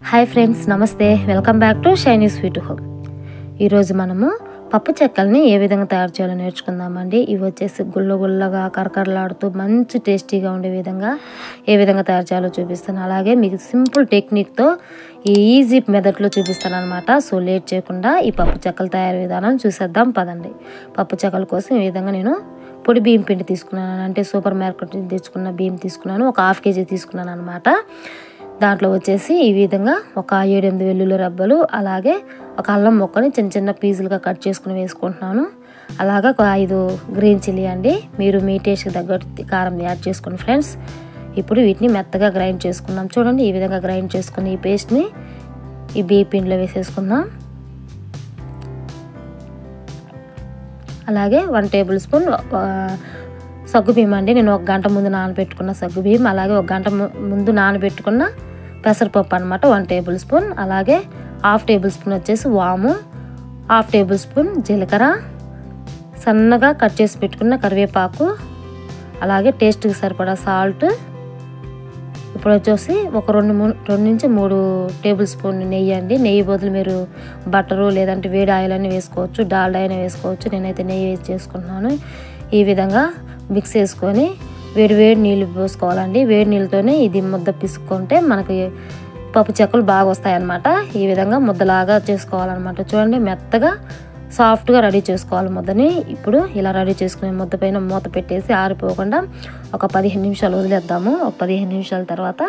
Hi friends, నమస్తే. Welcome back to shiny sweet home. ఈరోజు మనము పప్పు చెక్కల్ని ఏ విధంగా తయారు చేయాలో నేర్చుకుందామండి. ఇవి వచ్చేసి గుల్లగా కరకరలాడుతూ మంచి టేస్టీగా ఉండే విధంగా ఏ విధంగా తయారు చేయాలో చూపిస్తాను. అలాగే మీకు సింపుల్ టెక్నిక్తో ఈజీ మెథడ్లో చూపిస్తాను అనమాట. సో లేట్ చేయకుండా ఈ పప్పు చెక్కల తయారు విధానం చూసేద్దాం పదండి. పప్పు చెక్కల కోసం ఈ విధంగా నేను పొడి బియ్యం పిండి తీసుకున్నాను. అంటే సూపర్ మార్కెట్ తెచ్చుకున్న బియ్యం తీసుకున్నాను. ఒక ½ కేజీ తీసుకున్నాను అనమాట. దాంట్లో వచ్చేసి ఈ విధంగా ఒక 7-8 వెల్లుల్లి రబ్బలు, అలాగే ఒక అల్లం ముక్కని చిన్న చిన్న పీసులుగా కట్ చేసుకుని వేసుకుంటున్నాను. అలాగే ఒక 5 గ్రీన్ చిల్లీ అండి. మీరు మీ టేస్ట్కి తగ్గట్టు కారం యాడ్ చేసుకోండి ఫ్రెండ్స్. ఇప్పుడు వీటిని మెత్తగా గ్రైండ్ చేసుకుందాం. చూడండి, ఈ విధంగా గ్రైండ్ చేసుకుని ఈ పేస్ట్ని ఈ బియ్య పిండిలో వేసేసుకుందాం. అలాగే 1 టేబుల్ స్పూన్ సగ్గుబియ్యం అండి. నేను 1 గంట ముందు నానబెట్టుకున్న సగ్గుబియ్యం, అలాగే 1 గంట ముందు నానబెట్టుకున్న పెసరపప్పు అనమాట 1 టేబుల్ స్పూన్. అలాగే ½ టేబుల్ స్పూన్ వచ్చేసి వాము, ½ టేబుల్ స్పూన్ జీలకర్ర, సన్నగా కట్ చేసి పెట్టుకున్న కరివేపాకు, అలాగే టేస్ట్కి సరిపడా సాల్ట్. ఇప్పుడు వచ్చేసి ఒక 2 నుంచి 3 టేబుల్ స్పూన్ నెయ్యి అండి. నెయ్యి బదులు మీరు బటరు లేదంటే వేడి ఆయిల్ అని వేసుకోవచ్చు, డాల్డా అయినా వేసుకోవచ్చు. నేనైతే నెయ్యి వేసి చేసుకుంటున్నాను. ఈ విధంగా మిక్స్ చేసుకొని వేడి నీళ్ళు పోసుకోవాలండి. వేడి నీళ్ళతోనే ఇది ముద్ద పిసుక్కుంటే మనకి పప్పు చెక్కలు బాగా వస్తాయన్నమాట. ఈ విధంగా ముద్దలాగా చేసుకోవాలన్నమాట. చూడండి, మెత్తగా సాఫ్ట్గా రెడీ చేసుకోవాలి ముద్దని. ఇప్పుడు ఇలా రెడీ చేసుకునే ముద్ద పైన మూత పెట్టేసి ఆరిపోకుండా ఒక 15 నిమిషాలు వదిలేద్దాము. ఒక 15 నిమిషాల తర్వాత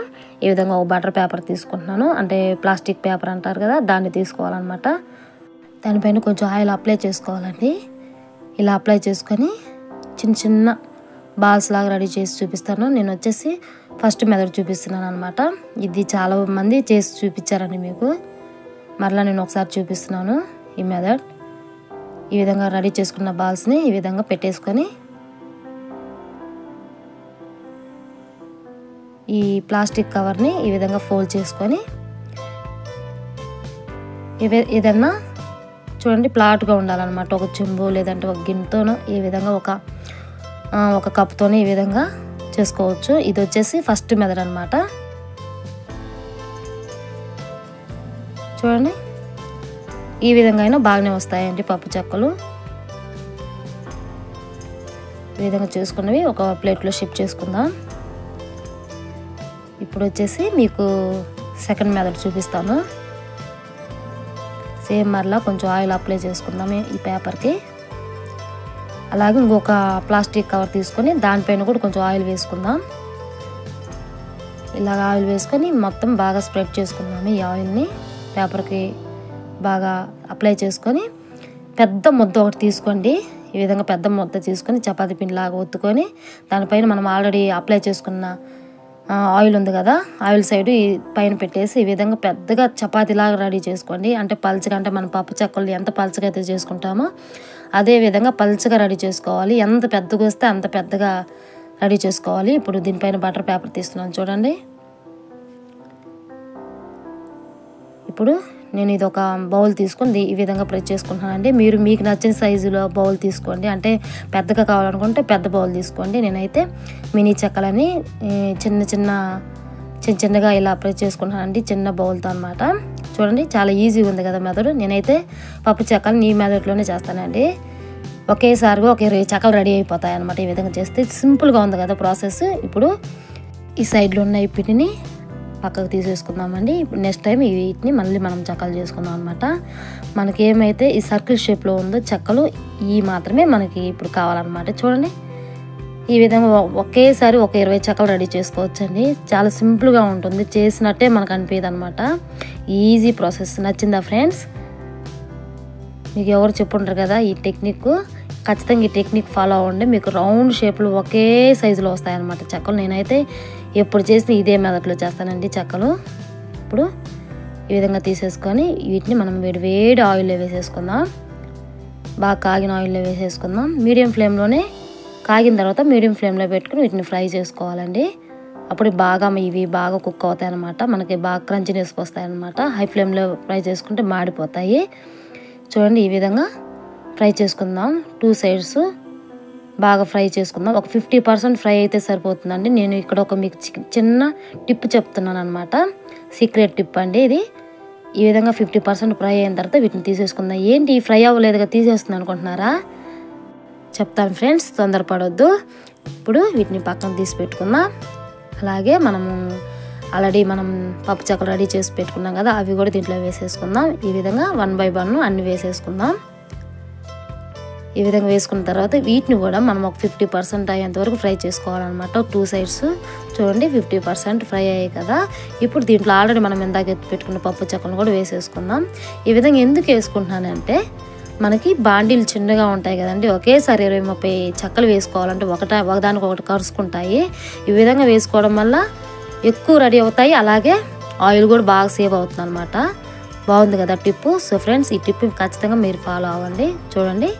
ఈ విధంగా ఒక బటర్ పేపర్ తీసుకుంటున్నాను. అంటే ప్లాస్టిక్ పేపర్ అంటారు కదా, దాన్ని తీసుకోవాలన్నమాట. దానిపైన కొంచెం ఆయిల్ అప్లై చేసుకోవాలండి. ఇలా అప్లై చేసుకొని చిన్న చిన్న బాల్స్ లాగా రెడీ చేసి చూపిస్తాను. నేను వచ్చేసి ఫస్ట్ మెథడ్ చూపిస్తున్నాను అనమాట. ఇది చాలా మంది చేసి చూపించారండి మీకు. మరలా నేను ఒకసారి చూపిస్తున్నాను ఈ మెథడ్. ఈ విధంగా రెడీ చేసుకున్న బాల్స్ని ఈ విధంగా పెట్టేసుకొని ఈ ప్లాస్టిక్ కవర్ని ఈ విధంగా ఫోల్డ్ చేసుకొని ఏదన్నా చూడండి ఫ్లాట్గా ఉండాలన్నమాట. ఒక చెంబు లేదంటే ఒక గిన్నెతోనో ఈ విధంగా ఒక కప్తోనే ఈ విధంగా చేసుకోవచ్చు. ఇది వచ్చేసి ఫస్ట్ మెథడ్ అనమాట. చూడండి, ఈ విధంగా అయినా బాగానే వస్తాయండి పప్పు చెక్కలు. ఈ విధంగా చేసుకున్నవి ఒక ప్లేట్లో షిఫ్ట్ చేసుకుందాం. ఇప్పుడు వచ్చేసి మీకు సెకండ్ మెథడ్ చూపిస్తాను. సేమ్ మరలా కొంచెం ఆయిల్ అప్లై చేసుకుందాం ఈ పేపర్కి. అలాగే ఇంకొక ప్లాస్టిక్ కవర్ తీసుకొని దానిపైన కూడా కొంచెం ఆయిల్ వేసుకుందాం. ఇలాగ ఆయిల్ వేసుకొని మొత్తం బాగా స్ప్రెడ్ చేసుకుందాము. ఈ ఆయిల్ని పేపర్కి బాగా అప్లై చేసుకొని పెద్ద ముద్ద ఒకటి తీసుకోండి. ఈ విధంగా పెద్ద ముద్ద తీసుకొని చపాతీ పిండిలాగా ఒత్తుకొని దానిపైన మనం ఆల్రెడీ అప్లై చేసుకున్న ఆయిల్ ఉంది కదా, ఆయిల్ సైడ్ ఈ పైన పెట్టేసి ఈ విధంగా పెద్దగా చపాతీలాగా రెడీ చేసుకోండి. అంటే పల్చగా, అంటే మనం పప్పు చెక్కలు ఎంత పల్చగా అయితే చేసుకుంటామో అదే విధంగా పల్చగా రెడీ చేసుకోవాలి. ఎంత పెద్దగా వస్తే అంత పెద్దగా రెడీ చేసుకోవాలి. ఇప్పుడు దీనిపైన బటర్ పేపర్ తీస్తున్నాను చూడండి. ఇప్పుడు నేను ఇది ఒక బౌల్ తీసుకొని ఈ విధంగా ప్రెస్ చేసుకుంటున్నానండి. మీరు మీకు నచ్చిన సైజులో బౌల్ తీసుకోండి. అంటే పెద్దగా కావాలనుకుంటే పెద్ద బౌల్ తీసుకోండి. నేనైతే మినీ చెక్కలని చిన్నగా ఇలా ప్రెస్ చేసుకుంటున్నానండి, చిన్న బౌల్తో అనమాట. చూడండి, చాలా ఈజీగా ఉంది కదా మెథడ్. నేనైతే పప్పు చెక్కలు ఈ మెథడ్లోనే చేస్తానండి. ఒకేసారిగా ఒక 20 చెక్కలు రెడీ అయిపోతాయి అనమాట. ఈ విధంగా చేస్తే సింపుల్గా ఉంది కదా ప్రాసెస్. ఇప్పుడు ఈ సైడ్లో ఉన్న ఈ పిండిని పక్కకు తీసేసుకుందామండి. ఇప్పుడు నెక్స్ట్ టైం వీటిని మళ్ళీ మనం చెక్కలు చేసుకుందాం అనమాట. మనకి ఏమైతే ఈ సర్కిల్ షేప్లో ఉందో చెక్కలు ఈ మాత్రమే మనకి ఇప్పుడు కావాలన్నమాట. చూడండి, ఈ విధంగా ఒకేసారి ఒక 20 చెక్కలు రెడీ చేసుకోవచ్చండి. చాలా సింపుల్గా ఉంటుంది, చేసినట్టే మనకు అనిపించదు అనమాట. Easy process. నచ్చిందా ఫ్రెండ్స్? మీకు ఎవరు చెప్పుంటారు కదా ఈ టెక్నిక్. ఖచ్చితంగా ఈ టెక్నిక్ ఫాలో అవ్వండి. మీకు రౌండ్ షేప్లో ఒకే సైజులో వస్తాయన్నమాట చెక్కలు. నేనైతే ఎప్పుడు చేసిన ఇదే మెథడ్లో చేస్తానండి చెక్కలు. ఇప్పుడు ఈ విధంగా తీసేసుకొని వీటిని మనం వేడి ఆయిల్లో వేసేసుకుందాం. బాగా కాగిన ఆయిల్లో వేసేసుకుందాం. మీడియం ఫ్లేమ్లోనే కాగిన తర్వాత మీడియం ఫ్లేమ్లో పెట్టుకుని వీటిని ఫ్రై చేసుకోవాలండి. అప్పుడు ఇవి బాగా కుక్ అవుతాయి అన్నమాట. మనకి బాగా క్రంచినెస్ వస్తాయి అన్నమాట. హై ఫ్లేమ్లో ఫ్రై చేసుకుంటే మాడిపోతాయి. చూడండి, ఈ విధంగా ఫ్రై చేసుకుందాం. 2 సైడ్స్ బాగా ఫ్రై చేసుకుందాం. ఒక 50% ఫ్రై అయితే సరిపోతుందండి. నేను ఇక్కడ ఒక మీకు చిన్న టిప్ చెప్తున్నాను అనమాట. సీక్రెట్ టిప్ అండి ఇది. ఈ విధంగా 50% ఫ్రై అయిన తర్వాత వీటిని తీసేసుకుందాం. ఏంటి ఫ్రై అవ్వలేదుగా తీసేస్తుంది అనుకుంటున్నారా? చెప్తాను ఫ్రెండ్స్, తొందరపడొద్దు. ఇప్పుడు వీటిని పక్కన తీసి పెట్టుకుందాం. అలాగే ఆల్రెడీ మనం పప్పు చెక్కలు రెడీ చేసి పెట్టుకున్నాం కదా, అవి కూడా దీంట్లో వేసేసుకుందాం. ఈ విధంగా 1 by 1 అన్నీ వేసేసుకుందాం. ఈ విధంగా వేసుకున్న తర్వాత వీటిని కూడా మనం ఒక 50% అయ్యేంత వరకు ఫ్రై చేసుకోవాలన్నమాట. 2 సైడ్స్ చూడండి 50% ఫ్రై అయ్యాయి కదా. ఇప్పుడు దీంట్లో ఆల్రెడీ మనం ఇందాక ఎత్తి పెట్టుకున్న పప్పు చెక్కలను కూడా వేసేసుకుందాం. ఈ విధంగా ఎందుకు వేసుకుంటున్నానంటే మనకి బాండీలు చిన్నగా ఉంటాయి కదండి, ఒకేసారి 20-30 చెక్కలు వేసుకోవాలంటే ఒకదానికి ఒకటి కరుచుకుంటాయి. ఈ విధంగా వేసుకోవడం వల్ల ఎక్కువ రెడీ అవుతాయి, అలాగే ఆయిల్ కూడా బాగా సేవ్ అవుతుంది అనమాట. బాగుంది కదా టిప్పు. సో ఫ్రెండ్స్, ఈ టిప్ ఖచ్చితంగా మీరు ఫాలో అవ్వండి. చూడండి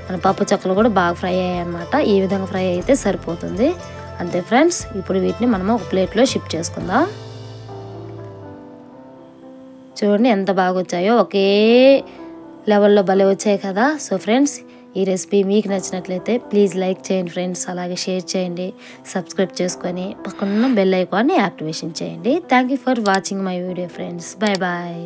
మన పప్పు చెక్కలు కూడా బాగా ఫ్రై అయ్యాయి అనమాట. ఈ విధంగా ఫ్రై అయితే సరిపోతుంది. అంతే ఫ్రెండ్స్, ఇప్పుడు వీటిని మనము ఒక ప్లేట్లో షిఫ్ట్ చేసుకుందాం. చూడండి ఎంత బాగా వచ్చాయో, ఒకే లెవెల్లో భలే వచ్చాయి కదా. సో ఫ్రెండ్స్, ఈ రెసిపీ మీకు నచ్చినట్లయితే ప్లీజ్ లైక్ చేయండి ఫ్రెండ్స్, అలాగే షేర్ చేయండి, సబ్స్క్రైబ్ చేసుకొని పక్కన బెల్ ఐకాన్ని యాక్టివేషన్ చేయండి. Thank you for watching my video friends. Bye bye.